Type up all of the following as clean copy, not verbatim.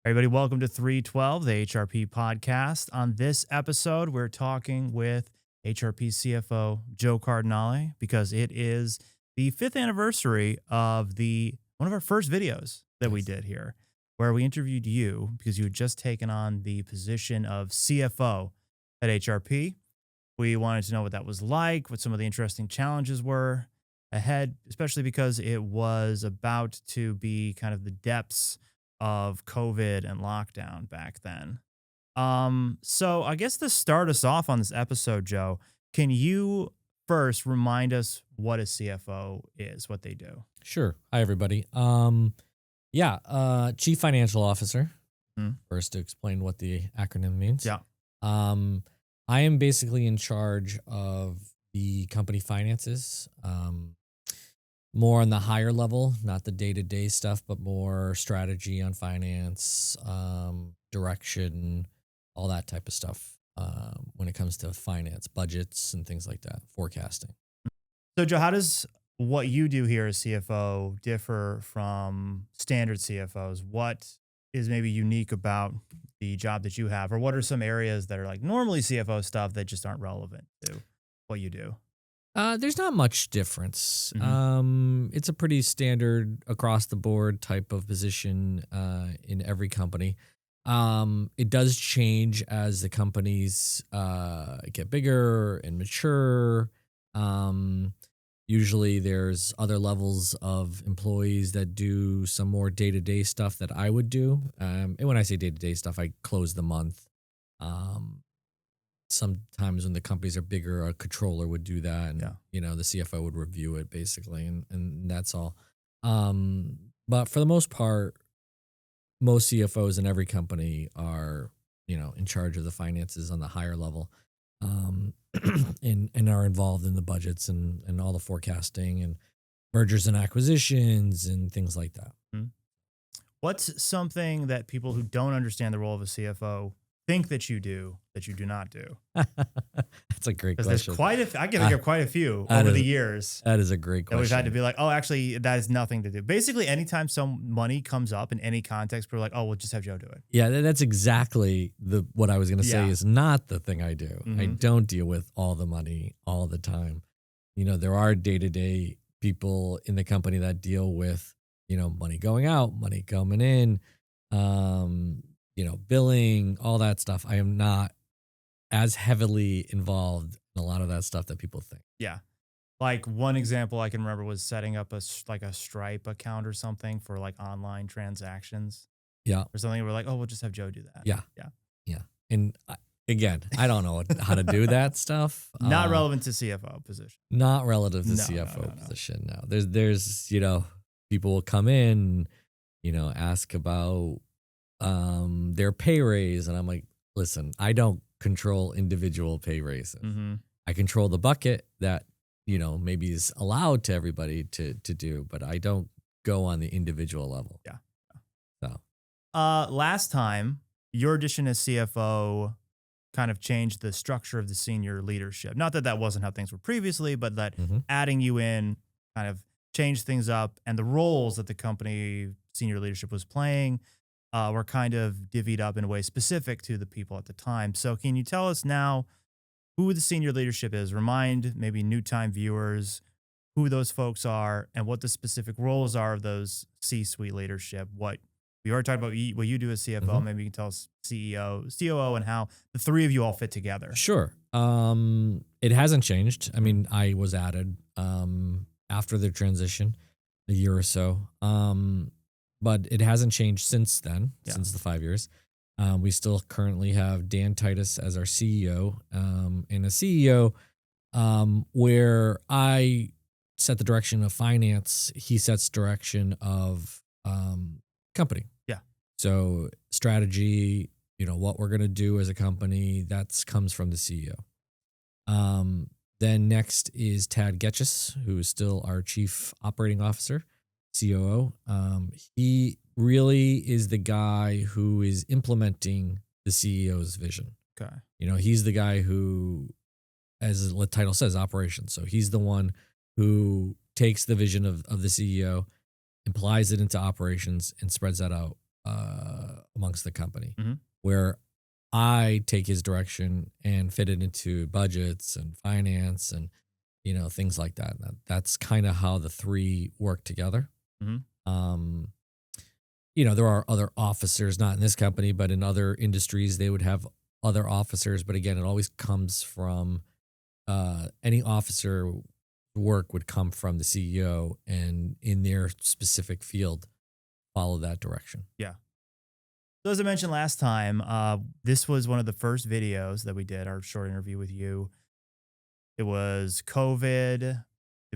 Everybody, welcome to 312, the HRP Podcast. On this episode, we're talking with HRP CFO Joe Cardinale because it is the fifth anniversary of one of our first videos that we did here, where we interviewed you because you had just taken on the position of CFO at HRP. We wanted to know what that was like, what some of the interesting challenges were ahead, especially because it was about to be kind of the depths of COVID and lockdown back then. So I guess to start us off on this episode, Joe, can you first remind us what a CFO is, what they do? Sure. Hi, everybody. Chief Financial Officer. First, to explain what the acronym means. Yeah. I am basically in charge of the company finances, more on the higher level, not the day-to-day stuff, but more strategy on finance, direction, all that type of stuff when it comes to finance, budgets, and things like that, forecasting. So, Joe, how does what you do here as CFO differ from standard CFOs? What is maybe unique about the job that you have, or what are some areas that are like normally CFO stuff that just aren't relevant to what you do? There's not much difference. Mm-hmm. It's a pretty standard across the board type of position in every company. It does change as the companies get bigger and mature. Usually there's other levels of employees that do some more day-to-day stuff that I would do. And when I say day-to-day stuff, I close the month. Sometimes when the companies are bigger, a controller would do that, and the CFO would review it basically, and that's all. But for the most part, most CFOs in every company are in charge of the finances on the higher level, and are involved in the budgets and all the forecasting and mergers and acquisitions and things like that. Mm-hmm. What's something that people who don't understand the role of a CFO think that you do not do? That's a great question. There's I can think of quite a few over the years. That is a great question. That we've had to be like, oh, actually, that has nothing to do. Basically, anytime some money comes up in any context, we're like, oh, we'll just have Joe do it. Yeah, that's exactly what I was going to say is not the thing I do. Mm-hmm. I don't deal with all the money all the time. There are day-to-day people in the company that deal with, money going out, money coming in, billing, all that stuff. I am not as heavily involved in a lot of that stuff that people think. Yeah. Like one example I can remember was setting up a Stripe account or something for like online transactions. Yeah. Or something. We're like, oh, we'll just have Joe do that. Yeah. And again, I don't know how to do that stuff. Not relevant to CFO position. Not relative to CFO position. No. There's people will come in, ask about their pay raise, and I'm like, listen, I don't control individual pay raises. Mm-hmm. I control the bucket that maybe is allowed to everybody to do, but I don't go on the individual level. Yeah. So, last time your addition as CFO kind of changed the structure of the senior leadership. Not that wasn't how things were previously, but that adding you in kind of changed things up, and the roles that the company senior leadership was playing were kind of divvied up in a way specific to the people at the time. So can you tell us now who the senior leadership is? Remind maybe new time viewers who those folks are and what the specific roles are of those C-suite leadership. What we already talked about what you do as CFO. Mm-hmm. Maybe you can tell us CEO, COO, and how the three of you all fit together. Sure. It hasn't changed. I mean, I was added after the transition a year or so. But it hasn't changed since then, since the 5 years. We still currently have Dan Titus as our CEO, and a CEO where I set the direction of finance. He sets direction of company. Yeah. So strategy, what we're going to do as a company, that comes from the CEO. Then next is Tad Getchis, who is still our Chief Operating Officer, COO. He really is the guy who is implementing the CEO's vision. Okay. He's the guy who, as the title says, operations. So he's the one who takes the vision of the CEO, applies it into operations, and spreads that out amongst the company, Mhm. where I take his direction and fit it into budgets and finance and things like that. That's kind of how the three work together. Mhm. Um, there are other officers, not in this company, but in other industries, they would have other officers. But again, it always comes from any officer work would come from the CEO, and in their specific field, follow that direction. Yeah. So as I mentioned last time, this was one of the first videos that we did, our short interview with you. It was COVID.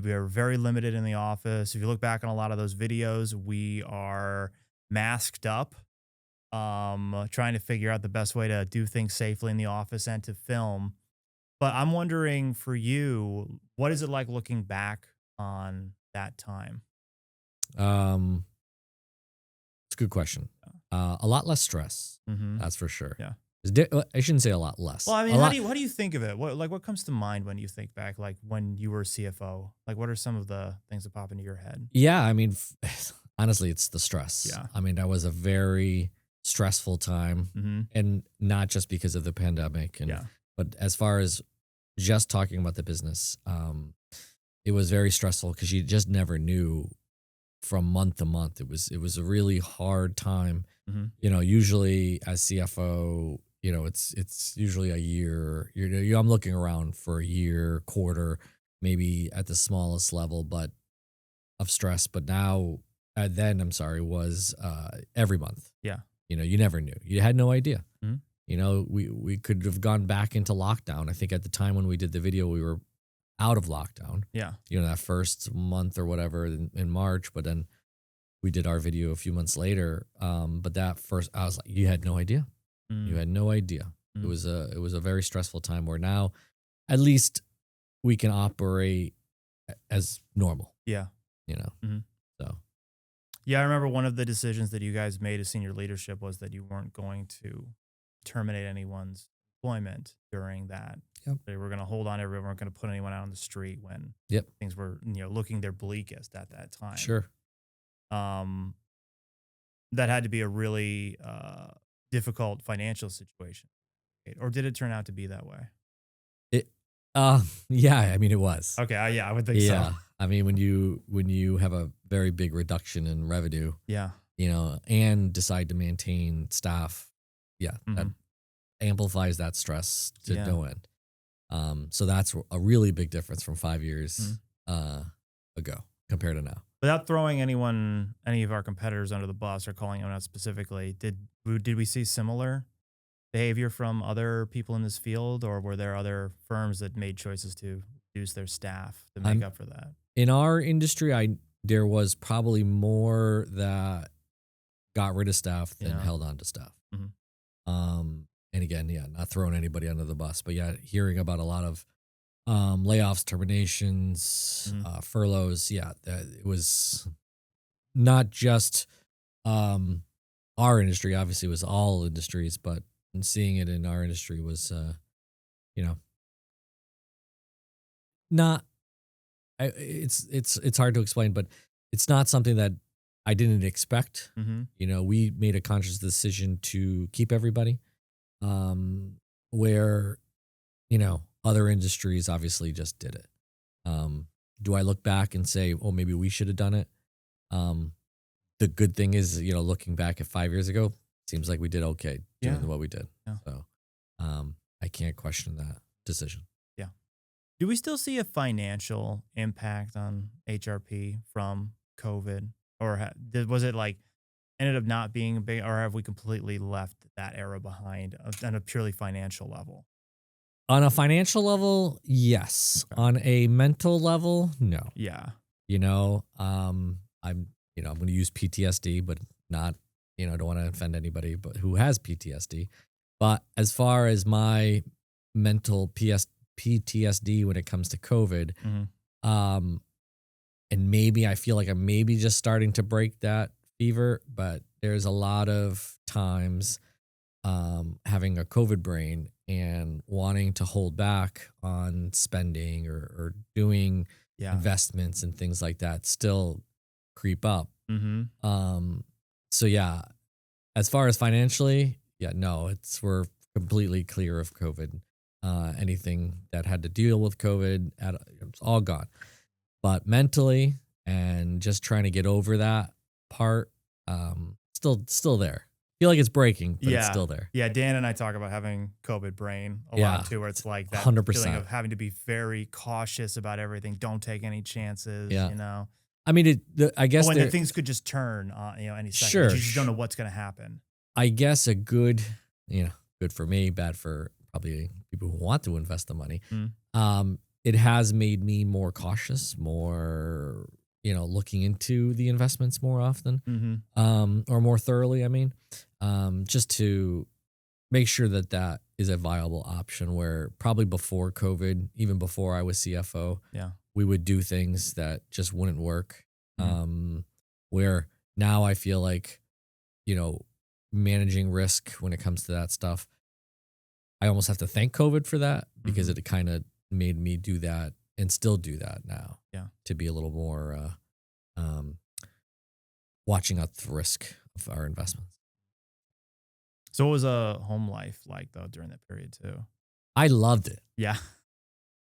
We were very limited in the office. If you look back on a lot of those videos, we are masked up, trying to figure out the best way to do things safely in the office and to film. But I'm wondering for you, what is it like looking back on that time? Um, it's a good question. A lot less stress, Mm-hmm. that's for sure. Yeah. I shouldn't say a lot less. Well, I mean, A lot. how do you think of it? What comes to mind when you think back, like when you were CFO? Like, what are some of the things that pop into your head? Yeah, I mean, honestly, it's the stress. Yeah. I mean, that was a very stressful time, Mm-hmm. and not just because of the pandemic, Yeah. but as far as just talking about the business, it was very stressful because you just never knew from month to month. It was a really hard time. Mm-hmm. Usually as CFO, it's usually a year. I'm looking around for a year, quarter, maybe at the smallest level, but of stress. But now, then I'm sorry, was every month. Yeah. You never knew. You had no idea. Mhm. We could have gone back into lockdown. I think at the time when we did the video, we were out of lockdown. Yeah. That first month or whatever in March, but then we did our video a few months later. But that first, I was like, you had no idea. Mm. You had no idea. Mm. It was a very stressful time where now at least we can operate as normal, Yeah. Mhm. So Yeah, I remember one of the decisions that you guys made as senior leadership was that you weren't going to terminate anyone's employment during that. Yep. They were going to hold on to everyone, weren't going to put anyone out on the street when Yep. things were, looking their bleakest at that time. Sure. Um, that had to be a really difficult financial situation. Or did it turn out to be that way? It yeah, I mean it was. Okay, yeah, I would think Yeah. so. I mean when you have a very big reduction in revenue, Yeah. and decide to maintain staff, yeah, that Mhm. amplifies that stress to Yeah. no end. So that's a really big difference from 5 years Mhm. ago compared to now. Without throwing any of our competitors under the bus or calling them out specifically, did we see similar behavior from other people in this field, or were there other firms that made choices to reduce their staff to make I'm up for that? In our industry, there was probably more that got rid of staff than Yeah. held on to staff. Mhm. And again, yeah, not throwing anybody under the bus, but yeah, hearing about a lot of layoffs, terminations, Mhm. furloughs. Yeah, it was not just um, our industry. Obviously, it was all industries, but seeing it in our industry was, you know, not. It's hard to explain, but it's not something that I didn't expect. Mhm. We made a conscious decision to keep everybody. Where other industries obviously just did it. Do I look back and say, oh, maybe we should have done it? Um, the good thing is, looking back at 5 years ago, seems like we did okay doing Yeah. what we did. Yeah. So, I can't question that decision. Yeah. Do we still see a financial impact on HRP from COVID, or was it like ended up not being a big, or have we completely left that era behind on a purely financial level? On a financial level, yes. Okay. On a mental level, no. Yeah. I'm going to use PTSD, but not, don't want to offend anybody, but who has PTSD. But as far as my mental PTSD when it comes to COVID, Mhm. and maybe I feel like I'm maybe just starting to break that fever, but there's a lot of times having a COVID brain and wanting to hold back on spending or doing Yeah. investments and things like that still creep up. Mhm. So yeah, as far as financially, yeah, no, we're completely clear of COVID. Anything that had to deal with COVID, it's all gone. But mentally and just trying to get over that part, still there. Feel like it's breaking, but it's still there. Yeah, Dan and I talk about having COVID brain a lot too, where it's like that 100%. feeling of having to be very cautious about everything. Don't take any chances, Yeah. you know. I mean, I guess when the things could just turn on, any second. Sure. You just don't know what's going to happen. I guess a good, good for me, bad for probably people who want to invest the money. It has made me more cautious, more, looking into the investments more often, or more thoroughly. I mean, just to make sure that is a viable option. Where probably before COVID, even before I was CFO, we would do things that just wouldn't work. Where now I feel like, managing risk when it comes to that stuff, I almost have to thank COVID for that, because it kind of made me do that and still do that now. To be a little more watching out the risk of our investments. So what was a home life like though during that period too? I loved it. Yeah.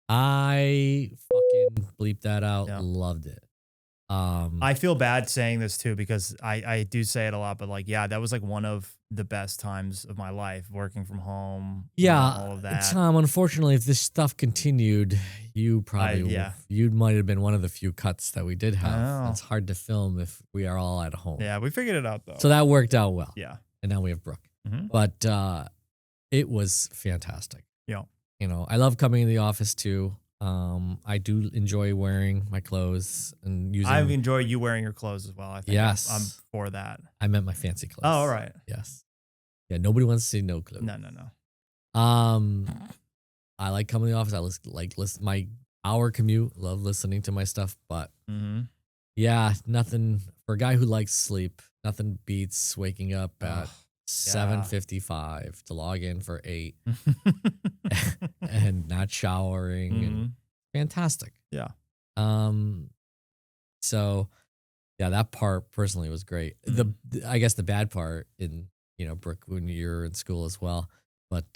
I fucking bleeped that out. Yeah. Loved it. I feel bad saying this too, because I do say it a lot, but like, that was like one of the best times of my life, working from home. All of that. Tom, unfortunately, if this stuff continued, you probably, you might have been one of the few cuts that we did have. It's hard to film if we are all at home. Yeah, we figured it out though. So that worked out well. Yeah. And now we have Brooke. But it was fantastic. Yeah. I love coming in the office too. I do enjoy wearing my clothes and using. I enjoy you wearing your clothes as well. I think I'm for that. I meant my fancy clothes. Oh, all right. Yes. Yeah. Nobody wants to see no clothes. No. I like coming to the office. I listen my hour commute. Love listening to my stuff, but nothing for a guy who likes sleep. Nothing beats waking up at 7:55 to log in for 8 and not showering and fantastic. Yeah. So that part personally was great. I guess the bad part in, Brooke, when you're in school as well, but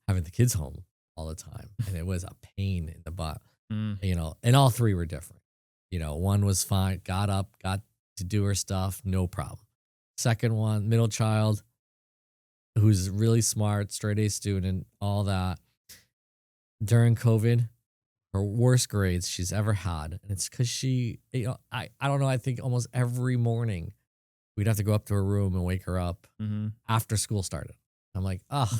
having the kids home all the time, and it was a pain in the butt, and all three were different. One was fine, got up, got to do her stuff, no problem. Second one, middle child, who's really smart, straight A student, all that. During COVID, her worst grades she's ever had. And it's because she, I don't know, I think almost every morning we'd have to go up to her room and wake her up after school started. I'm like, and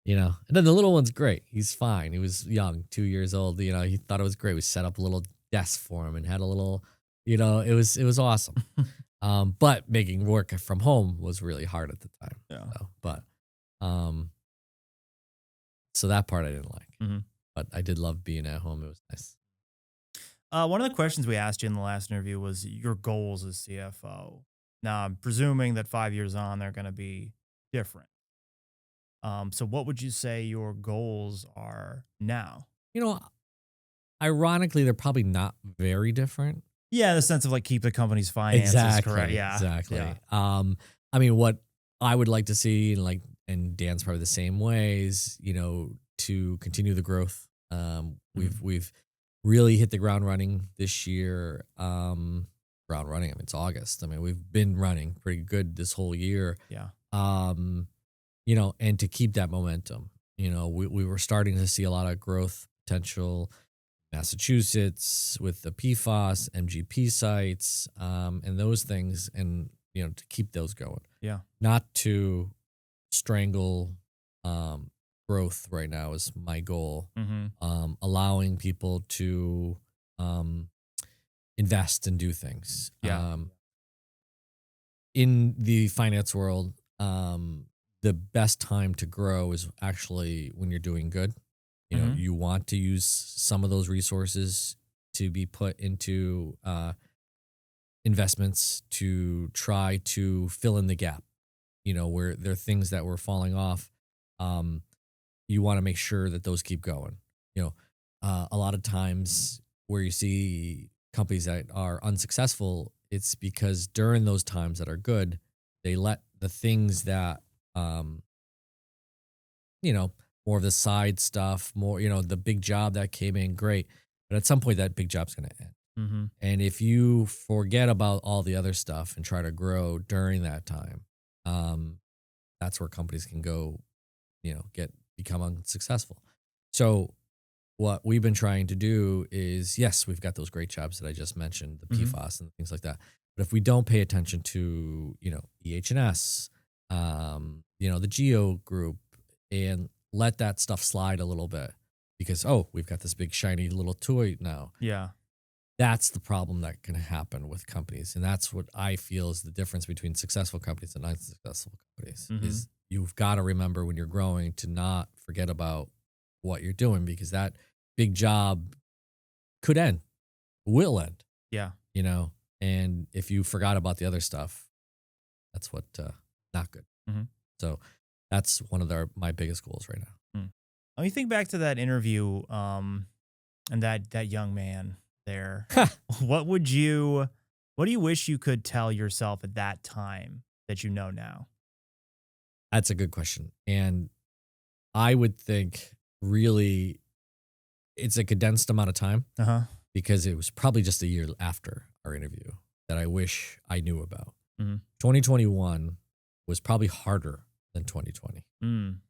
then the little one's great. He's fine. He was young, 2 years old. He thought it was great. We set up a little desk for him and had a little, it was awesome. But making work from home was really hard at the time. Yeah. So that part I didn't like, but I did love being at home. It was nice. One of the questions we asked you in the last interview was your goals as CFO. Now, I'm presuming that 5 years on, they're going to be different. So what would you say your goals are now? Ironically, they're probably not very different. Yeah, in the sense of like keep the company's finances correct. Yeah, exactly. Yeah. I mean, what I would like to see, and Dan's probably the same ways, to continue the growth. We've really hit the ground running this year. Ground running. I mean, it's August. I mean, we've been running pretty good this whole year. Yeah. And to keep that momentum, we were starting to see a lot of growth potential. Massachusetts with the PFAS, MGP sites, and those things, and to keep those going. Yeah. Not to strangle growth right now is my goal. Allowing people to invest and do things. Yeah. In the finance world, the best time to grow is actually when you're doing good. You want to use some of those resources to be put into investments to try to fill in the gap, where there are things that were falling off. You want to make sure that those keep going. A lot of times where you see companies that are unsuccessful, it's because during those times that are good, they let the things that, you know, more of the side stuff, more, the big job that came in, great. But at some point, that big job's going to end. Mm-hmm. And if you forget about all the other stuff and try to grow during that time, that's where companies can go, become unsuccessful. So what we've been trying to do is, yes, we've got those great jobs that I just mentioned, the Mhm. PFAS and things like that. But if we don't pay attention to, EH&S, the Geo group, and let that stuff slide a little bit because, oh, we've got this big shiny little toy now. Yeah. That's the problem that can happen with companies. And that's what I feel is the difference between successful companies and unsuccessful companies Mhm. is you've got to remember when you're growing to not forget about what you're doing because that big job could end, will end, Yeah. and if you forgot about the other stuff, that's what, not good. Mhm. So that's one of my biggest goals right now. Let me think back to that interview, and that young man there. What do you wish you could tell yourself at that time that you know now? That's a good question. And I would think really it's a condensed amount of time Uh huh. because it was probably just a year after our interview that I wish I knew about. Mm-hmm. 2021 was probably harder than 2020 Mm.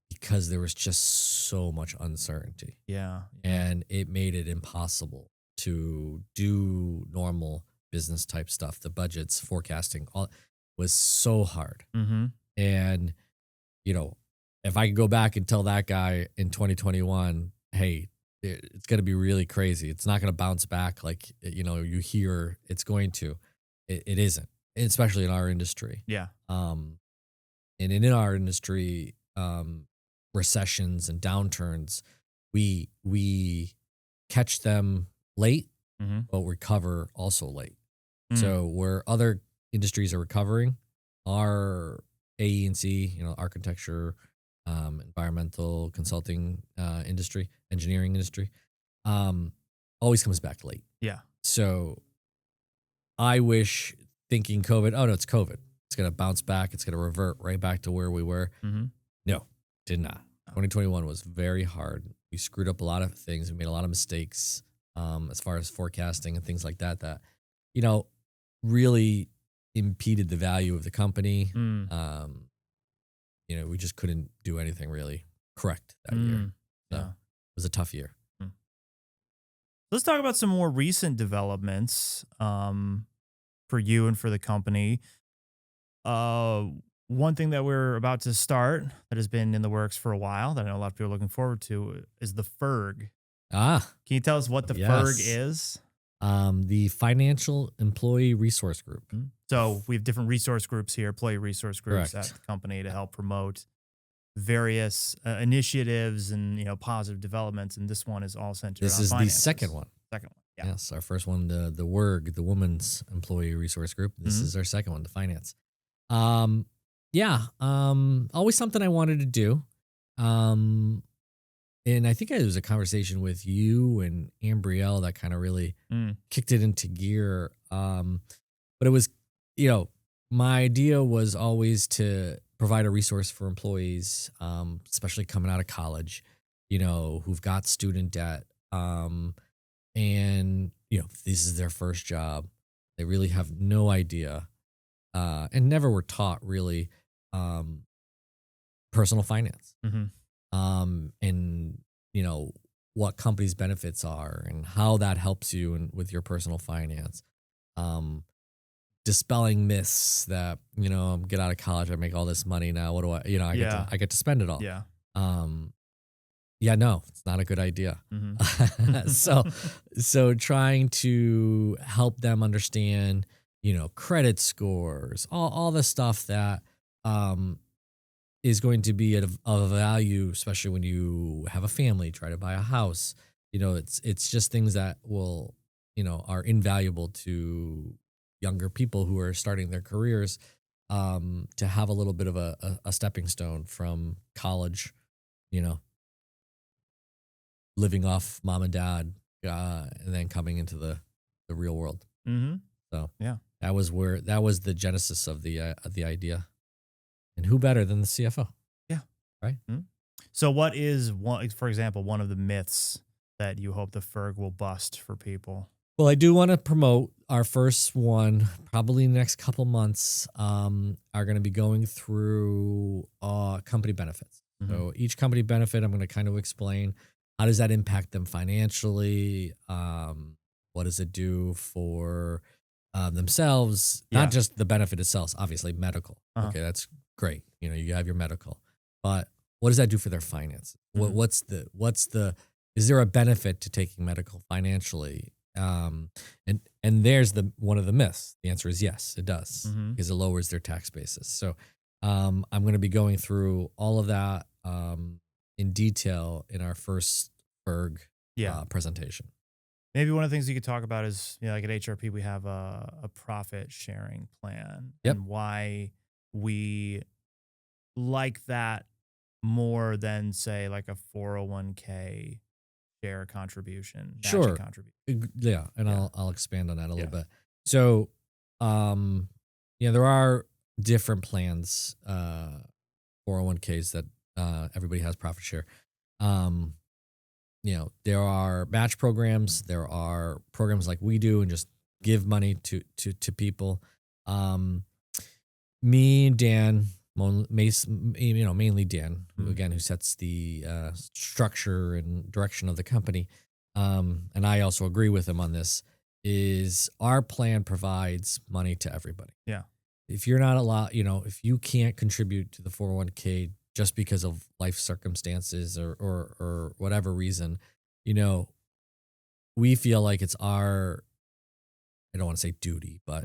because there was just so much uncertainty Yeah. and it made it impossible to do normal business type stuff. The budgets, forecasting, all was so hard. Mm-hmm. And, if I could go back and tell that guy in 2021, hey, it's going to be really crazy. It's not going to bounce back like, you hear it's going to. It isn't, especially in our industry. Yeah. And in our industry, recessions and downturns, we catch them late, Mm-hmm. but recover also late. Mm. So where other industries are recovering, our AE&C, architecture, environmental consulting industry, engineering industry, always comes back late. Yeah. So I wish thinking COVID, oh no, it's COVID. It's going to bounce back. It's going to revert right back to where we were. Mm-hmm. No, did not. 2021 was very hard. We screwed up a lot of things. We made a lot of mistakes as far as forecasting and things like that, really impeded the value of the company. Mm. We just couldn't do anything really correct that year. So Yeah. it was a tough year. Let's talk about some more recent developments for you and for the company. One thing that we're about to start that has been in the works for a while that I know a lot of people are looking forward to is the FERG. Ah, Can you tell us what the FERG is? The Financial Employee Resource Group. So we have different resource groups here, employee resource groups Correct. at the company to help promote various initiatives and positive developments. And this one is all centered This on is finances. the second one. Yeah. Yes, our first one, the WERG, the Women's Employee Resource Group. This Mhm. is our second one, the finance. Always something I wanted to do. And I think it was a conversation with you and Ambrielle that kind of really Mm. kicked it into gear. But it was, my idea was always to provide a resource for employees, especially coming out of college, who've got student debt. And, this is their first job. They really have no idea and never were taught really personal finance. Mhm. And, what companies' benefits are and how that helps you with your personal finance. Dispelling myths that, get out of college, I make all this money now. What do I get to spend it all. Yeah. No, it's not a good idea. Mhm. So trying to help them understand, credit scores, all the stuff that is going to be of value, especially when you have a family, try to buy a house. It's just things that will, are invaluable to younger people who are starting their careers, to have a little bit of a stepping stone from college, living off mom and dad, and then coming into the real world. Mhm. So Yeah. That was the genesis of the idea. And who better than the CFO? Yeah. Right. Mm-hmm. So what is one, for example, one of the myths that you hope the FERG will bust for people? Well, I do want to promote our first one, probably in the next couple months, are going to be going through company benefits. Mm-hmm. So each company benefit, I'm going to kind of explain how does that impact them financially? What does it do for themselves? Yeah. Not just the benefit itself, obviously medical. Uh-huh. Okay, that's great. You have your medical, but what does that do for their finances? Mm-hmm. What's the is there a benefit to taking medical financially? And there's one of the myths. The answer is yes, it does, Mm-hmm. because it lowers their tax basis. So I'm going to be going through all of that in detail in our first FERG presentation. Maybe one of the things you could talk about is, like at HRP, we have a profit sharing plan. Yep. And why we like that more than, say, like a 401k share contribution, matching Sure. contribution. Yeah, and I'll expand on that a little bit. So, there are different plans, 401ks that everybody has profit share. There are match programs. There are programs like we do and just give money to people. Me and Dan, mainly Dan, who sets the structure and direction of the company, and I also agree with him on this, is our plan provides money to everybody. Yeah. If you're not allowed, if you can't contribute to the 401k just because of life circumstances or whatever reason, we feel like it's our, I don't want to say duty, but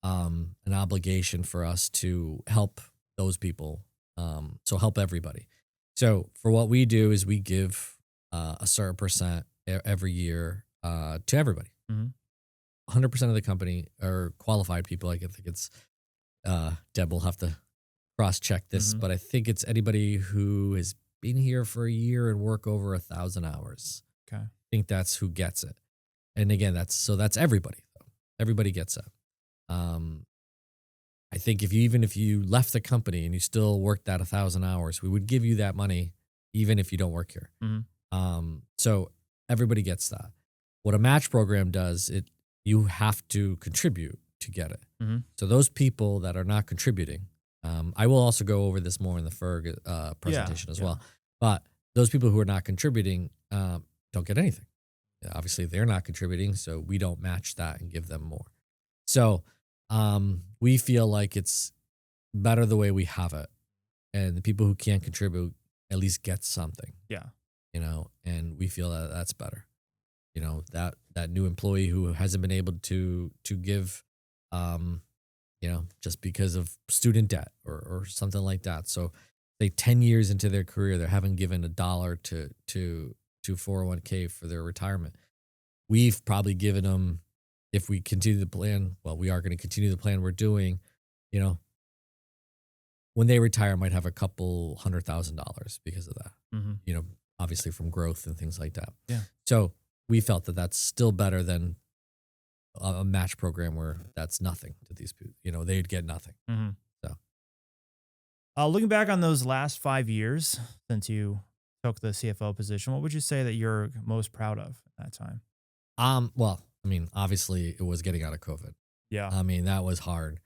an obligation for us to help those people. So help everybody. So for what we do is we give a certain percent every year to everybody. 100% of the company are qualified people. I think it's Deb will have to cross check this, but I think it's anybody who has been here for a year and work over 1,000 hours. Okay. I think that's who gets it. And again, that's everybody. Everybody gets it. I think if you left the company and you still worked that 1,000 hours, we would give you that money even if you don't work here. So everybody gets that. What a match program does, you have to contribute to get it. So those people that are not contributing, I will also go over this more in the FERG presentation as well. But those people who are not contributing don't get anything. Obviously, they're not contributing, so we don't match that and give them more. So we feel like it's better the way we have it, and the people who can't contribute at least get something. Yeah. And we feel that that's better. That new employee who hasn't been able to give, just because of student debt or something like that. So they 10 years into their career, they haven't given $1 to 401k for their retirement. We've probably given them, if we continue the plan, well, we are going to continue the plan we're doing, when they retire, might have a couple $100,000 because of that, obviously from growth and things like that. Yeah. So we felt that that's still better than a match program where that's nothing to these people. They'd get nothing. So, looking back on those last 5 years since you took the CFO position, what would you say that you're most proud of at that time? Well, obviously it was getting out of COVID. Yeah. That was hard.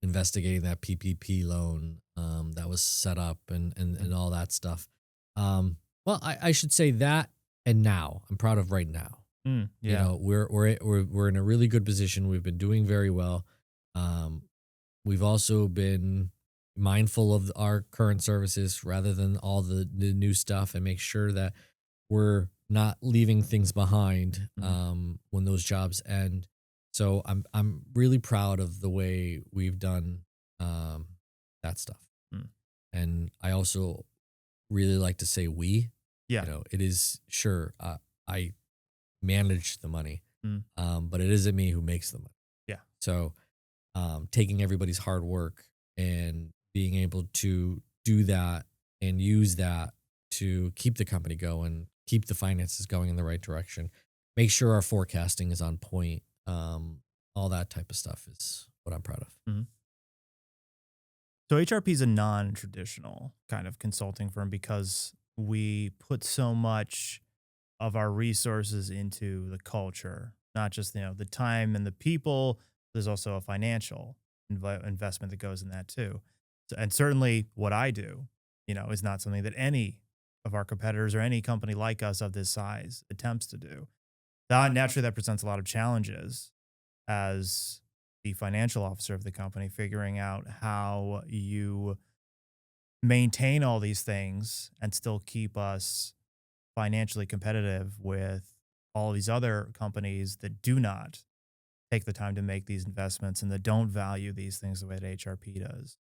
Investigating that PPP loan that was set up and all that stuff. Well, I should say that, and now I'm proud of right now. Yeah. We're in a really good position. We've been doing very well. We've also been mindful of our current services rather than all the new stuff, and make sure that we're not leaving things behind when those jobs end. So I'm really proud of the way we've done that stuff. And I also really like to say we. Yeah. It is sure I manage the money, but it isn't me who makes the money. Yeah. So taking everybody's hard work and being able to do that and use that to keep the company going, keep the finances going in the right direction, make sure our forecasting is on point. All that type of stuff is what I'm proud of. Mhm. So HRP is a non-traditional kind of consulting firm because we put so much of our resources into the culture, not just the time and the people. There's also a financial investment that goes in that too. So, and certainly what I do, is not something that any of our competitors or any company like us of this size attempts to do. Naturally, that presents a lot of challenges as the financial officer of the company, figuring out how you maintain all these things and still keep us financially competitive with all these other companies that do not take the time to make these investments and that don't value these things the way that HRP does.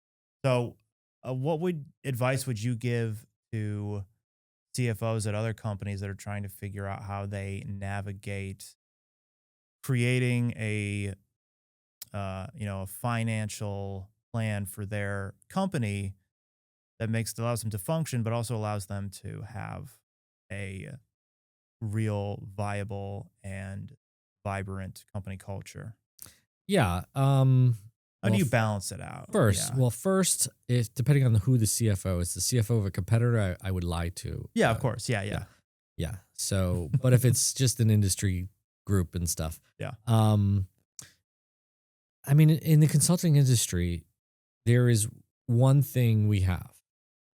So, what advice would you give to CFOs at other companies that are trying to figure out how they navigate creating a financial plan for their company that allows them to function, but also allows them to have a real, viable, and vibrant company culture? Yeah. How do Well, you balance it out? first, if depending on who the CFO is, the CFO of a competitor, I would lie to. Yeah, of course. Yeah. Yeah. So, but if it's just an industry group and stuff, Yeah. I mean, in the consulting industry, there is one thing we have,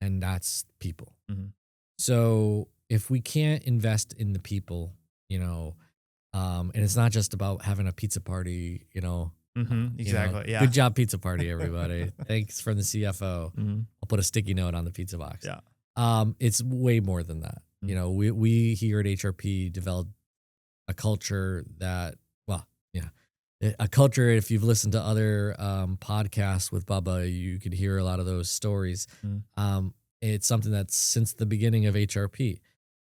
and that's people. Mhm. So if we can't invest in the people, and it's not just about having a pizza party, Exactly. Yeah. Good job, pizza party, everybody. Thanks from the CFO. Mhm. I'll put a sticky note on the pizza box. Yeah. It's way more than that. We here at HRP developed a culture that, a culture. If you've listened to other podcasts with Bubba, you could hear a lot of those stories. Mhm. It's something that's since the beginning of HRP.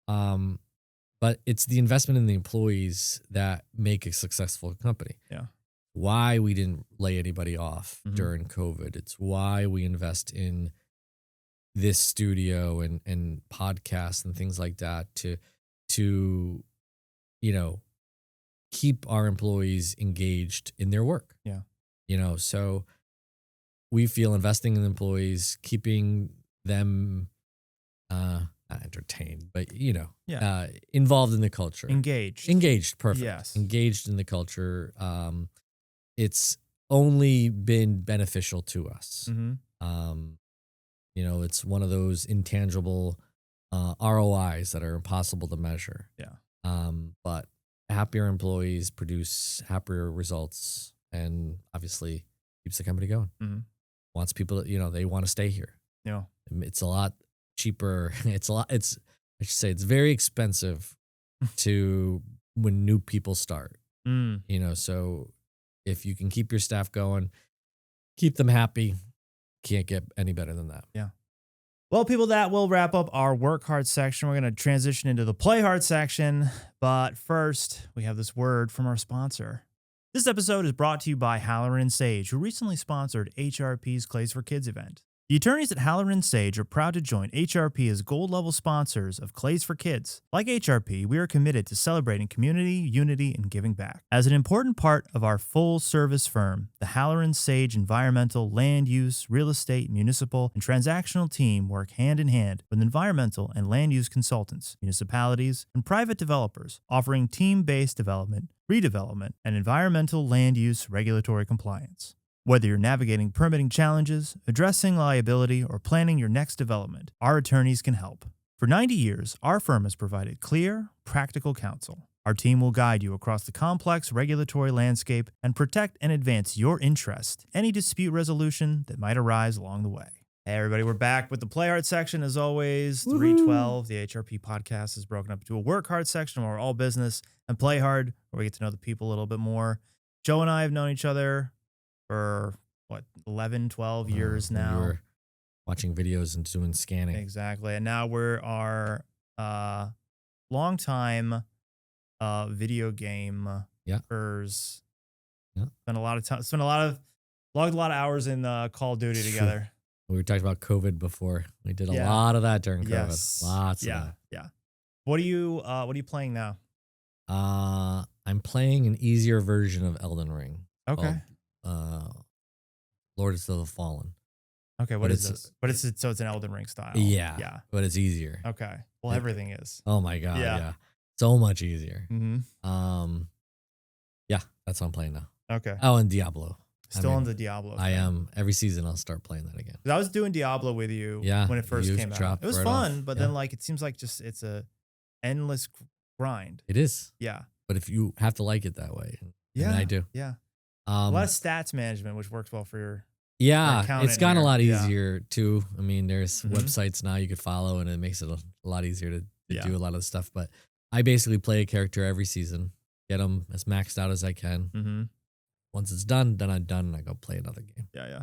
But it's the investment in the employees that make a successful company. Yeah. Why we didn't lay anybody off Mhm. during COVID. It's why we invest in this studio and podcasts and things like that to keep our employees engaged in their work. Yeah. So we feel investing in employees, keeping them not entertained, but involved in the culture. Engaged, perfect. Yes. Engaged in the culture. It's only been beneficial to us. Mhm. It's one of those intangible ROIs that are impossible to measure. Yeah. But happier employees produce happier results, and obviously keeps the company going. Mhm. Wants people, they want to stay here. Yeah. It's a lot cheaper. I should say it's very expensive when new people start. So if you can keep your staff going, keep them happy, can't get any better than that. Yeah. Well, people, that will wrap up our work hard section. We're going to transition into the play hard section. But first, we have this word from our sponsor. This episode is brought to you by Halloran Sage, who recently sponsored HRP's Clays for Kids event. The attorneys at Halloran Sage are proud to join HRP as gold-level sponsors of Clays for Kids. Like HRP, we are committed to celebrating community, unity, and giving back. As an important part of our full-service firm, the Halloran Sage environmental, land use, real estate, municipal, and transactional team work hand-in-hand with environmental and land use consultants, municipalities, and private developers, offering team-based development, redevelopment, and environmental land use regulatory compliance. Whether you're navigating permitting challenges, addressing liability, or planning your next development, our attorneys can help. For 90 years, our firm has provided clear, practical counsel. Our team will guide you across the complex regulatory landscape and protect and advance your interest in any dispute resolution that might arise along the way. Hey, everybody, we're back with the play hard section. As always, 312, the HRP podcast is broken up into a work hard section where we're all business, and play hard, where we get to know the people a little bit more. Joe and I have known each other for 11, 12 years now. We were watching videos and doing scanning. Exactly. And now we're our long-time video game pers. Yeah. Spent a lot of time, logged a lot of hours in Call of Duty together. We were talking about COVID before. We did a lot of that during COVID. Yes. Lots of that. Yeah. What are you playing now? I'm playing an easier version of Elden Ring. Okay. Called, Lords of the Fallen. Okay. What is this? But so it's an Elden Ring style. Yeah. Yeah. But it's easier. Okay. Well, everything is. Oh my God. Yeah. Yeah. So much easier. Mm-hmm. Yeah, that's what I'm playing now. Okay. Oh, and Diablo. Still on the Diablo. I am. Every season I'll start playing that again. 'Cause I was doing Diablo with you when it first came out. It was fun, but then like it seems like just it's a endless grind. It is. Yeah. But if you have to like it that way, and I do. Yeah. A lot of stats management, which works well for your it's gotten a lot Yeah. easier too. I mean, there's websites now you could follow, and it makes it a lot easier to do a lot of the stuff. But I basically play a character every season, get them as maxed out as I can. Mm-hmm. Once it's done, then I'm done, and I go play another game. Yeah.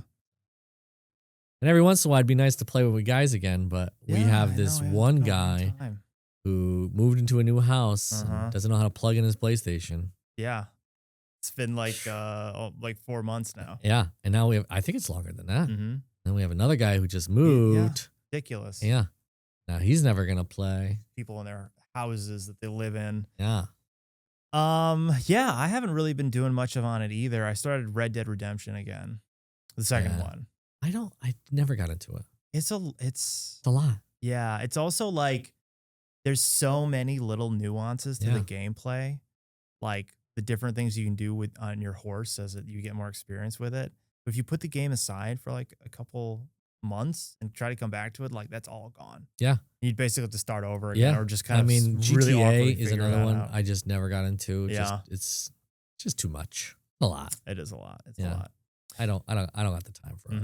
And every once in a while, it'd be nice to play with guys again. But we have this one guy who moved into a new house and doesn't know how to plug in his PlayStation. Yeah. It's been like 4 months now. Yeah. And now I think it's longer than that. Mm-hmm. And we have another guy who just moved. Yeah. Ridiculous. Yeah. Now he's never going to play. People in their houses that they live in. Yeah. Yeah, I haven't really been doing much on it either. I started Red Dead Redemption again. The second one. I never got into it. It's a lot. Yeah. It's also like there's so many little nuances to the gameplay. Like the different things you can do on your horse as you get more experience with it. But if you put the game aside for like a couple months and try to come back to it, like that's all gone. Yeah. You'd basically have to start over again or just kind of GTA really is another one out. I just never got into. Yeah. It's just too much. A lot. It is a lot. It's a lot. I don't got the time for it.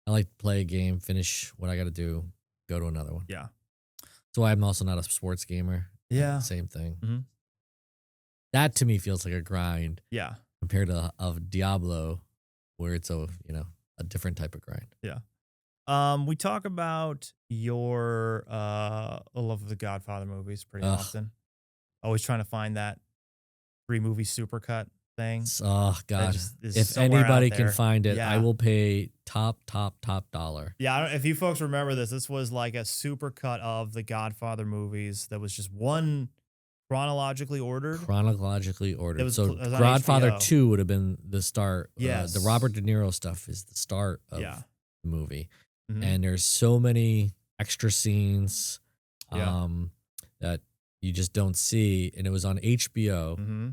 I like to play a game, finish what I got to do, go to another one. Yeah. So I'm also not a sports gamer. Yeah. Same thing. Mm-hmm. That to me feels like a grind. Yeah. Compared to of Diablo, where it's a different type of grind. Yeah. We talk about your love of the Godfather movies pretty often. Always trying to find that 3-movie supercut thing. Oh God! If somewhere anybody out can there. find it, I will pay top dollar. Yeah, if you folks remember this was like a supercut of the Godfather movies that was just one chronologically ordered. So Godfather 2 would have been the start. Yes. The Robert De Niro stuff is the start of the movie. Mm-hmm. And there's so many extra scenes that you just don't see. And it was on HBO. Mm-hmm.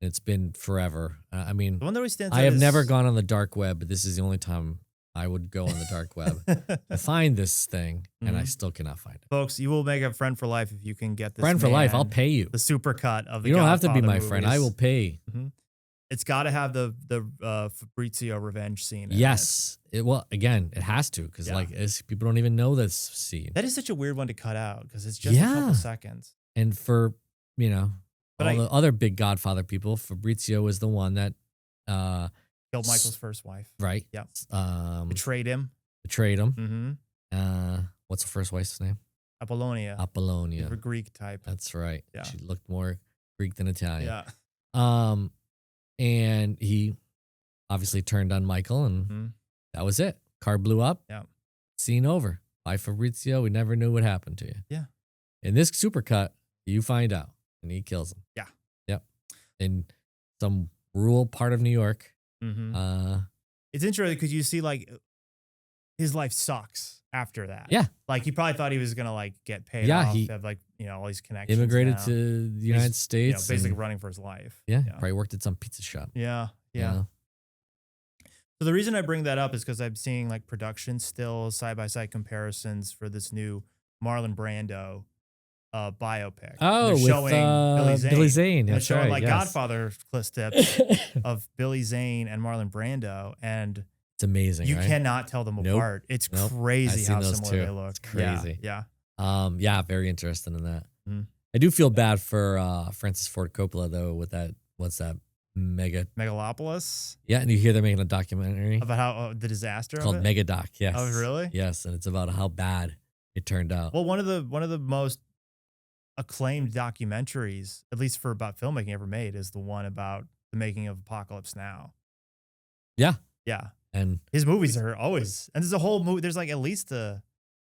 It's been forever. I mean, the one that always stands I have never gone on the dark web, but this is the only time I would go on the dark web to find this thing, and I still cannot find it. Folks, you will make a friend for life if you can get this. Friend for life, I'll pay you. The supercut of the You don't Godfather have to be my movies. friend. I will pay. Mm-hmm. It's got to have the Fabrizio revenge scene. Yes. Well, again, it has to because people don't even know this scene. That is such a weird one to cut out because it's just a couple seconds. And for the other big Godfather people, Fabrizio was the one that killed Michael's first wife. Right. Yeah. Betrayed him. Mm-hmm. What's the first wife's name? Apollonia. A Greek type. That's right. Yeah. She looked more Greek than Italian. Yeah. And he obviously turned on Michael, and that was it. Car blew up. Yeah. Scene over. Bye, Fabrizio. We never knew what happened to you. Yeah. In this supercut, you find out, and he kills him. Yeah. Yep. In some rural part of New York. Mm-hmm. It's interesting because you see like his life sucks after that. Yeah. Like he probably thought he was gonna like get paid off, have like all these connections. Immigrated now. to the United States. Basically running for his life. Yeah. Probably worked at some pizza shop. Yeah. Yeah. So the reason I bring that up is because I'm seeing like production stills, side-by-side comparisons for this new Marlon Brando biopic. Oh, they're with showing Billy Zane. They're That's showing right. like yes. Godfather clips of Billy Zane and Marlon Brando, and it's amazing. You right? cannot tell them apart. It's crazy how similar they look. It's crazy. Yeah. Yeah. Very interested in that. Mm-hmm. I do feel bad for Francis Ford Coppola though with that. What's that? Megalopolis. Yeah, and you hear they're making a documentary about how the disaster called of it? Megadoc. Yes. Oh, really? Yes, and it's about how bad it turned out. Well, one of the most acclaimed documentaries, at least for about filmmaking ever made, is the one about the making of Apocalypse Now. Yeah. Yeah. And his movies are always, and there's a whole movie. There's like at least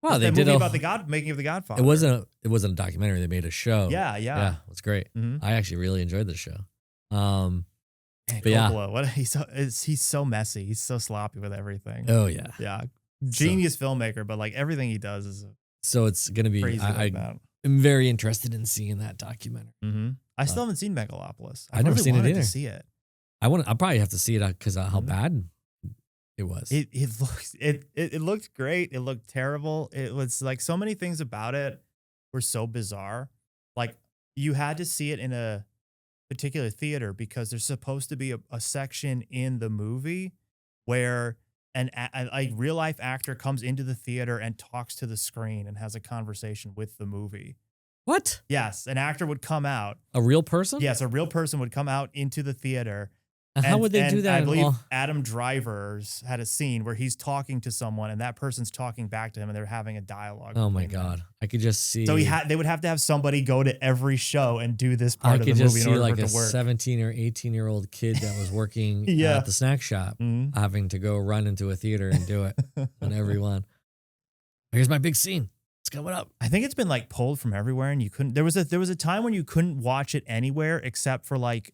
Wow, they that did movie about the making of the Godfather. It wasn't a documentary. They made a show. Yeah. It was great. Mm-hmm. I actually really enjoyed the show. Man, but Coppola, he's so messy. He's so sloppy with everything. Oh yeah. Yeah. Genius filmmaker, but like everything he does is so it's gonna be crazy. I'm very interested in seeing that documentary. Mm-hmm. I still haven't seen Megalopolis. I've never seen it either. To see it. I'll probably have to see it because how bad it was. It looked great. It looked terrible. It was like so many things about it were so bizarre. Like you had to see it in a particular theater because there's supposed to be a section in the movie where a real life actor comes into the theater and talks to the screen and has a conversation with the movie. What? Yes, an actor would come out. A real person? Yes, a real person would come out into the theater. How would they do that? I believe Adam Driver's had a scene where he's talking to someone and that person's talking back to him and they're having a dialogue. Oh my God. I could just see. So they would have to have somebody go to every show and do this part of the movie. I could just see in order like for it a to work. 17 or 18-year-old kid that was working at the snack shop having to go run into a theater and do it on everyone. Here's my big scene. It's coming up. I think it's been like pulled from everywhere and you couldn't. There was a time when you couldn't watch it anywhere except for like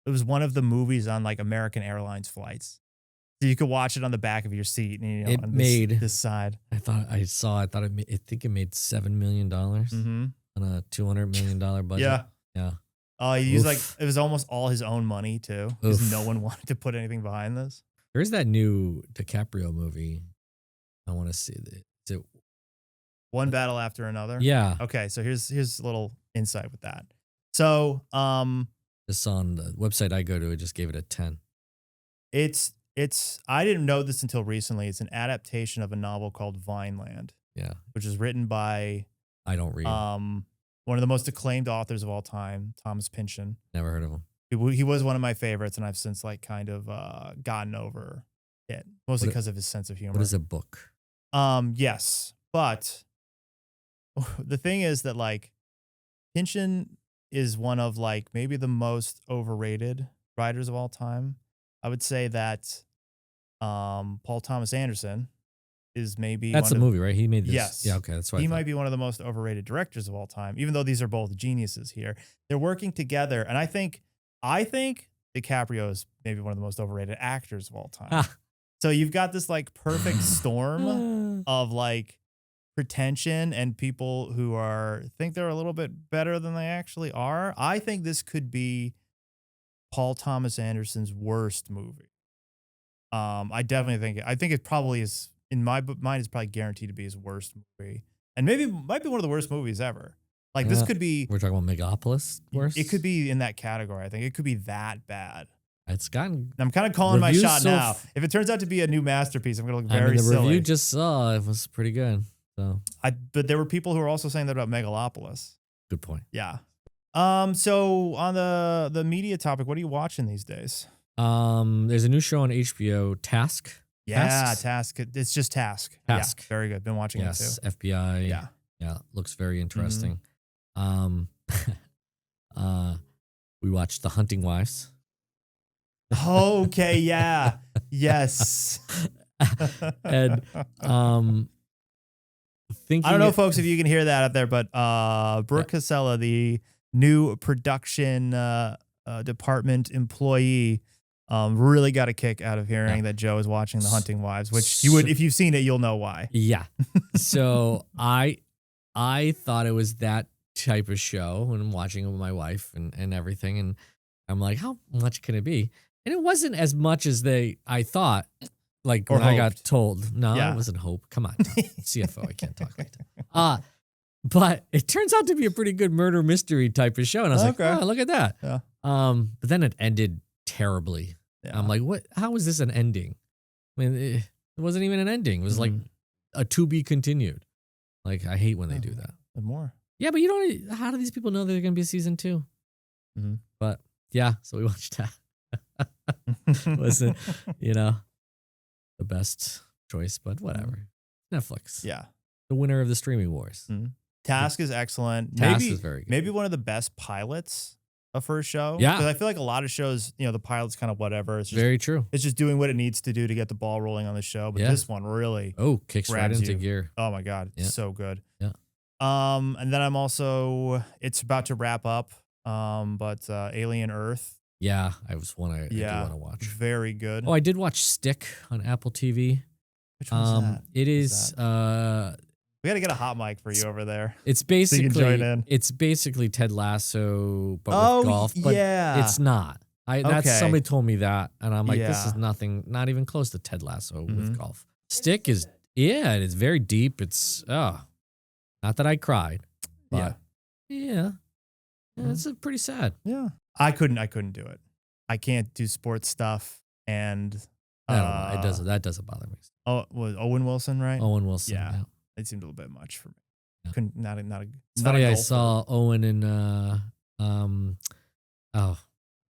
it was one of the movies on like American Airlines flights. So you could watch it on the back of your seat and it on made this side. I think it made $7 million on a $200 million budget. Yeah. Oh, he used it was almost all his own money too. Because no one wanted to put anything behind this. There's that new DiCaprio movie. I want to see it. One Battle After Another. Yeah. Okay, so here's a little insight with that. So, this on the website I go to, it just gave it a 10. It's I didn't know this until recently. It's an adaptation of a novel called Vineland. Yeah. Which is written by I don't read. One of the most acclaimed authors of all time, Thomas Pynchon. Never heard of him. He was one of my favorites, and I've since like kind of gotten over it, mostly because of his sense of humor. What is a book? Yes, but the thing is that like Pynchon is one of like maybe the most overrated writers of all time. I would say that Paul Thomas Anderson is maybe that's a movie, right? He made this. Yes. Yeah. Okay. That's why he might be one of the most overrated directors of all time. Even though these are both geniuses here, they're working together, and I think DiCaprio is maybe one of the most overrated actors of all time. So you've got this like perfect storm of like pretension and people who think they're a little bit better than they actually are. I think this could be Paul Thomas Anderson's worst movie. I think it probably is, in my mind, it's probably guaranteed to be his worst movie. And maybe might be one of the worst movies ever. Like this could be. We're talking about Megalopolis worst? It could be in that category. I think it could be that bad. It's gotten. I'm kind of calling my shot now. If it turns out to be a new masterpiece, I'm going to look very silly. The review just saw it was pretty good. So but there were people who were also saying that about Megalopolis. Good point. Yeah. So on the media topic, what are you watching these days? There's a new show on HBO, Task. Yeah, Task. It's just Task. Task. Yeah, very good. Been watching it too. FBI. Yeah. Yeah. Looks very interesting. We watched The Hunting Wives. Okay, yeah. Yes. And I don't know, folks, if you can hear that out there, but Brooke Casella, the new production department employee, really got a kick out of hearing that Joe is watching The Hunting Wives, which you would, if you've seen it, you'll know why. Yeah. So I thought it was that type of show when I'm watching it with my wife and everything, and I'm like, how much can it be? And it wasn't as much as I thought. Like when I got told, no, it wasn't hope. Come on, CFO, I can't talk like that. But it turns out to be a pretty good murder mystery type of show, and I was like, oh, look at that. Yeah. But then it ended terribly. Yeah. I'm like, what? How is this an ending? I mean, it wasn't even an ending. It was like a to be continued. Like I hate when they do that. And more. Yeah, but you don't. How do these people know there's going to be a season 2? Mm-hmm. But yeah, so we watched that. Wasn't the best choice, but whatever. Netflix. Yeah. The winner of the streaming wars. Task is excellent. Task is very good. Maybe one of the best pilots a first show. Yeah. Because I feel like a lot of shows, the pilot's kind of whatever. It's just, Very true. It's just doing what it needs to do to get the ball rolling on the show. But this one really kicks right grabs into you. gear. Oh my God. Yeah. So good. Yeah. And then I'm also, it's about to wrap up. But Alien Earth. Yeah. I do want to watch. Very good. Oh, I did watch Stick on Apple TV. Which one's that? It is we got to get a hot mic for you over there. It's So you can join in. it's basically Ted Lasso but with golf, but it's not. Somebody told me that, and I'm like, this is not even close to Ted Lasso with golf. Stick is it's very deep. It's not that I cried, but it's pretty sad. Yeah, I couldn't do it. I can't do sports stuff, and I don't know. That doesn't bother me. Oh, was Owen Wilson, right? Owen Wilson. Yeah. It seemed a little bit much for me. Yeah. Couldn't not a. It's funny. I saw Owen in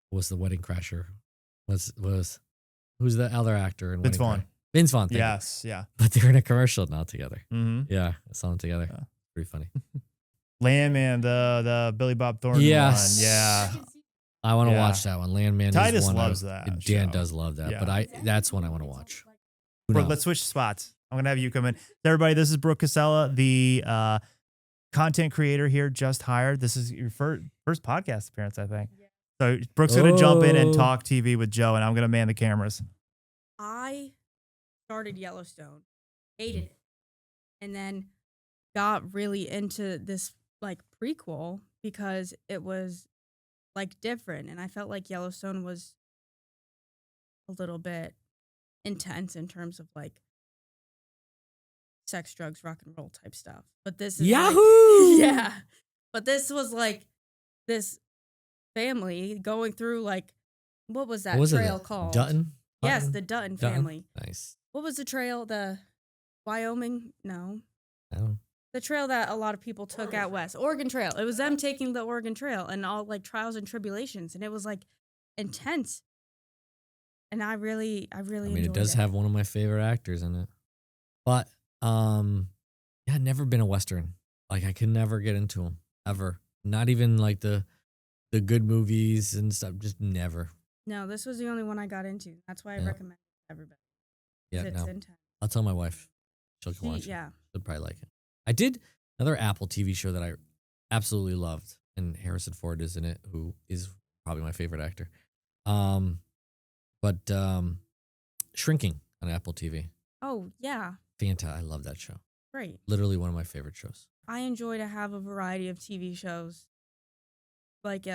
was the Wedding Crasher? Was who's the other actor in Vince Wedding Vaughn? Crasher? Vince Vaughn. Yes, yeah. But they're in a commercial now together. Mm-hmm. Yeah, I saw them together. Yeah. Pretty funny. Landman, the Billy Bob Thornton one. Yeah. I want to watch that one. Landman. Titus is one loves that. Dan show. does love that, but that's one I want to watch. Brooke, let's switch spots. I'm gonna have you come in. Everybody, this is Brooke Casella, the content creator here, just hired. This is your first podcast appearance, I think. Yeah. So Brooke's gonna jump in and talk TV with Joe, and I'm gonna man the cameras. I started Yellowstone, hated it, and then got really into this like prequel because it was like different, and I felt like Yellowstone was a little bit intense in terms of like sex, drugs, rock and roll type stuff. But this is Yahoo! Yeah. But this was like this family going through like what was that trail called? Dutton? Yes, the Dutton family. Nice. What was the trail? The Wyoming? No. Oh. The trail that a lot of people took out west. Oregon Trail. It was them taking the Oregon Trail and all like trials and tribulations, and it was like intense. And I really enjoyed it. It does have one of my favorite actors in it. But never been a Western. Like I could never get into them ever. Not even like the good movies and stuff. Just never. No, this was the only one I got into. That's why I recommend it to everybody. Yeah, it's intense. I'll tell my wife. She'll watch it. Yeah. She'll probably like it. I did another Apple TV show that I absolutely loved, and Harrison Ford is in it, who is probably my favorite actor. But Shrinking on Apple TV. Oh, yeah. I love that show. Great. Literally one of my favorite shows. I enjoy to have a variety of TV shows, like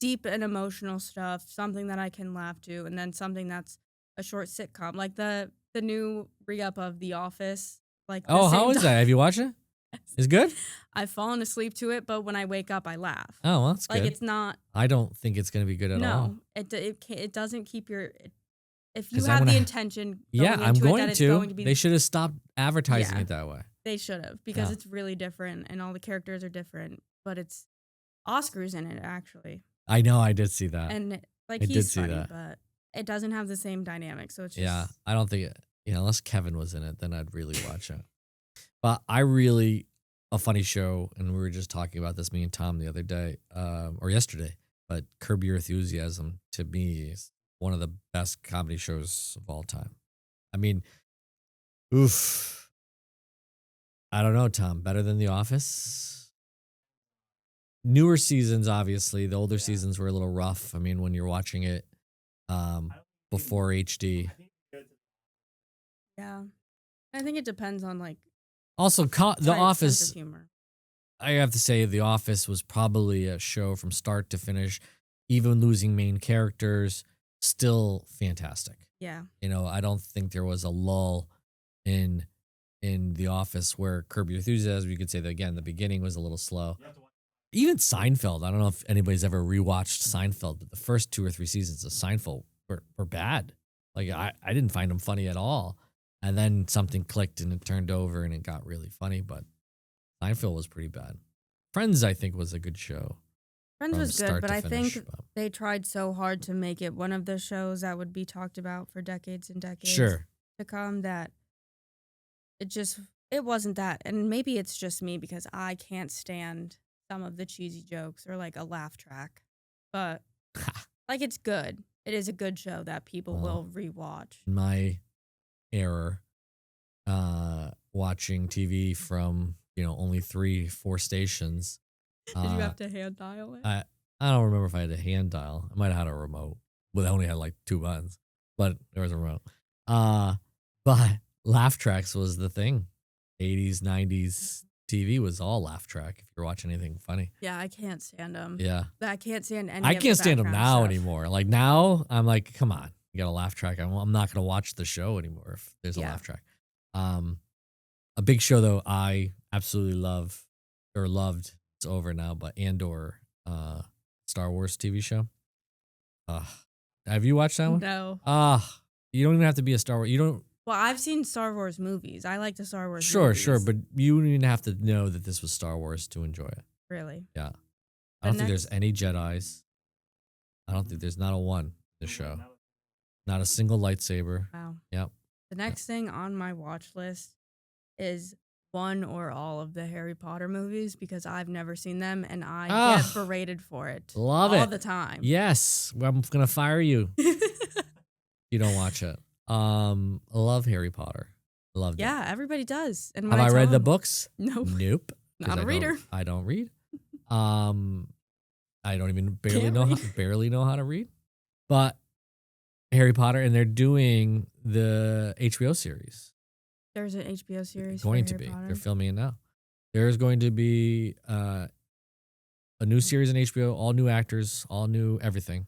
deep and emotional stuff, something that I can laugh to, and then something that's a short sitcom, like the new re-up of The Office. Like how is that? Have you watched it? Is it good? I've fallen asleep to it, but when I wake up, I laugh. Oh, well, that's good. Like it's not. I don't think it's going to be good at all. No, it doesn't keep your. If you have the intention, I'm going it's going to be. They should have stopped advertising it that way. They should have, because it's really different and all the characters are different. But it's Oscar's in it actually. I know, I did see that, and he's funny, but it doesn't have the same dynamic. So it's just, I don't think it. Unless Kevin was in it, then I'd really watch it. But a funny show, and we were just talking about this, me and Tom, the other day, or yesterday, but Curb Your Enthusiasm, to me, is one of the best comedy shows of all time. I mean, oof. I don't know, Tom, better than The Office? Newer seasons, obviously. The older seasons were a little rough. I mean, when you're watching it before HD. Yeah. I think it depends on like. Also, The Office. Sense of humor. I have to say, The Office was probably a show from start to finish, even losing main characters, still fantastic. Yeah. I don't think there was a lull in The Office where Curb Your Enthusiasm, you could say that again, the beginning was a little slow. Even Seinfeld, I don't know if anybody's ever rewatched Seinfeld, but the first 2 or 3 seasons of Seinfeld were bad. Like I didn't find them funny at all. And then something clicked and it turned over and it got really funny, but Seinfeld was pretty bad. Friends, I think, was a good show. Friends was good, but I think they tried so hard to make it one of the shows that would be talked about for decades and decades to come that it wasn't that. And maybe it's just me because I can't stand some of the cheesy jokes or like a laugh track. but like it's good. It is a good show that people will rewatch. My error, watching TV from only 3-4 stations. Did you have to hand dial it? I don't remember if I had a hand dial. I might have had a remote, but I only had like 2 buttons. But there was a remote. But laugh tracks was the thing. 80s, 90s TV was all laugh track. If you're watching anything funny. Yeah, I can't stand them. Yeah, I can't stand any. I of can't the stand them background now stuff. anymore. Like now, I'm like, come on, you got a laugh track. I'm not gonna watch the show anymore if there's a laugh track. A big show though, I absolutely loved. It's over now, but Andor, Star Wars TV show. Have you watched that one? No. You don't even have to be a Star Wars. You don't. Well, I've seen Star Wars movies. I like the Star Wars Sure, movies. but you don't even have to know that this was Star Wars to enjoy it. Really? Yeah. I don't think there's any Jedis. I don't think there's not a one in the show. Not a single lightsaber. Wow. Yep. The next thing on my watch list is one or all of the Harry Potter movies because I've never seen them and I get berated for it. Love it. All the time. Yes. I'm going to fire you. You don't watch it. I love Harry Potter. Loved it. Yeah, everybody does. And Have I read the books? Nope. Nope. 'Cause Not a reader. I don't read. I don't even barely know how to read. But Harry Potter, and they're doing the HBO series. There's an HBO series. Going to for Harry be. Potter. They're filming it now. There's going to be a new series on HBO, all new actors, all new everything.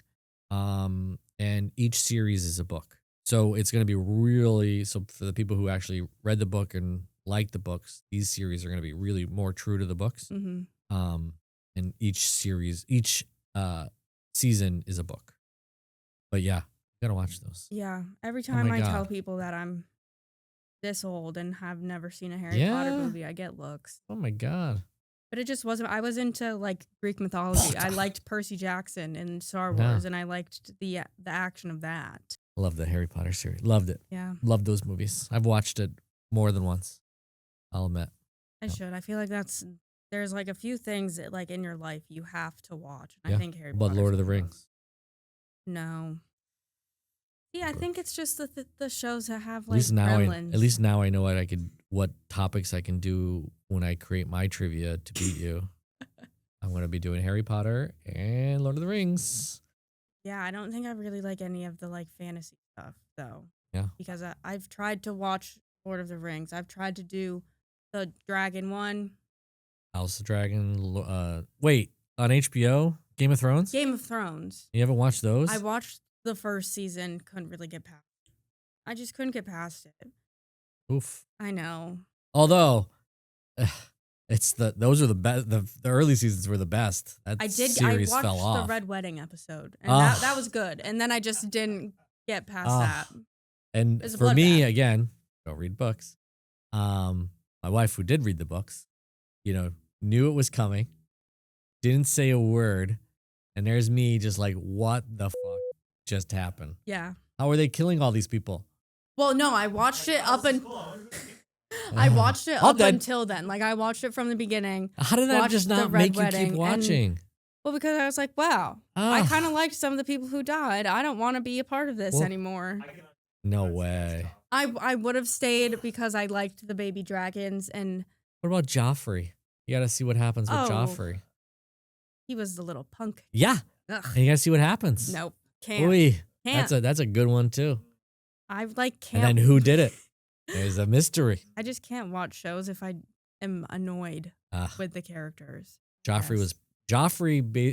And each series is a book. So it's going to be so for the people who actually read the book and like the books, these series are going to be really more true to the books. Mm-hmm. And each season is a book. But yeah, you got to watch those. Yeah. Every time my I God. tell people that I'm this old and have never seen a Harry Potter movie, I get looks. Oh my God. But it just wasn't. I was into like Greek mythology. I liked Percy Jackson in Star Wars, and I liked the action of that. Love the Harry Potter series. Loved it. Yeah, Loved those movies. I've watched it more than once. I'll admit. I should. I feel like there's like a few things that like in your life you have to watch. Yeah. I think Harry But Potter. Lord of the Rings. No. Yeah, I think it's just the shows that have At like least now, gremlins. I know what topics I can do when I create my trivia to beat you. I'm going to be doing Harry Potter and Lord of the Rings. Yeah, I don't think I really like any of the like fantasy stuff though. Yeah. Because I've tried to watch Lord of the Rings. I've tried to do the dragon one. House of Dragon. Wait, on HBO? Game of Thrones? Game of Thrones. You haven't watched those? I watched the first season, couldn't really get past it. I just couldn't get past it. Oof. I know. Although, those are the best. The early seasons were the best. That I series watched fell off. the Red Wedding episode, and that was good. And then I just didn't get past that. And It's a for me, bloodbath. again, don't read books. My wife, who did read the books, knew it was coming, didn't say a word, and there's me just like, what the fuck just happened? Yeah. How are they killing all these people? Well, no, I watched it I watched it All up dead. until then. Like I watched it from the beginning. How did that Watched just the not Red make you Wedding keep and- watching? Well, because I was like, wow, I Ugh. kind of liked some of the people who died. I don't want to be a part of this Well- anymore. No way. I would have stayed because I liked the baby dragons and What about Joffrey? You got to see what happens with Oh. Joffrey. he was the little punk. Yeah, Ugh. and you got to see what happens. Nope. Can't. Oy, Can't. that's a good one too. I like And can't. then who did it? There's a mystery. I just can't watch shows if I am annoyed Ah, with the characters. Joffrey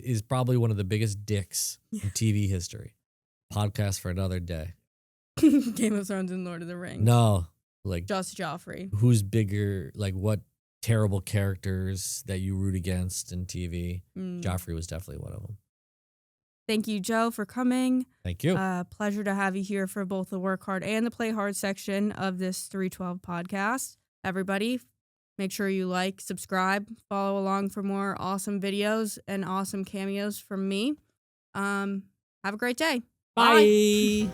is probably one of the biggest dicks in TV history. Podcast for another day. Game of Thrones and Lord of the Rings. No, like Just Joffrey. who's bigger? Like what terrible characters that you root against in TV? Mm. Joffrey was definitely one of them. Thank you, Joe, for coming. Thank you. Pleasure to have you here for both the work hard and the play hard section of this 312 podcast. Everybody, make sure you like, subscribe, follow along for more awesome videos and awesome cameos from me. Have a great day. Bye.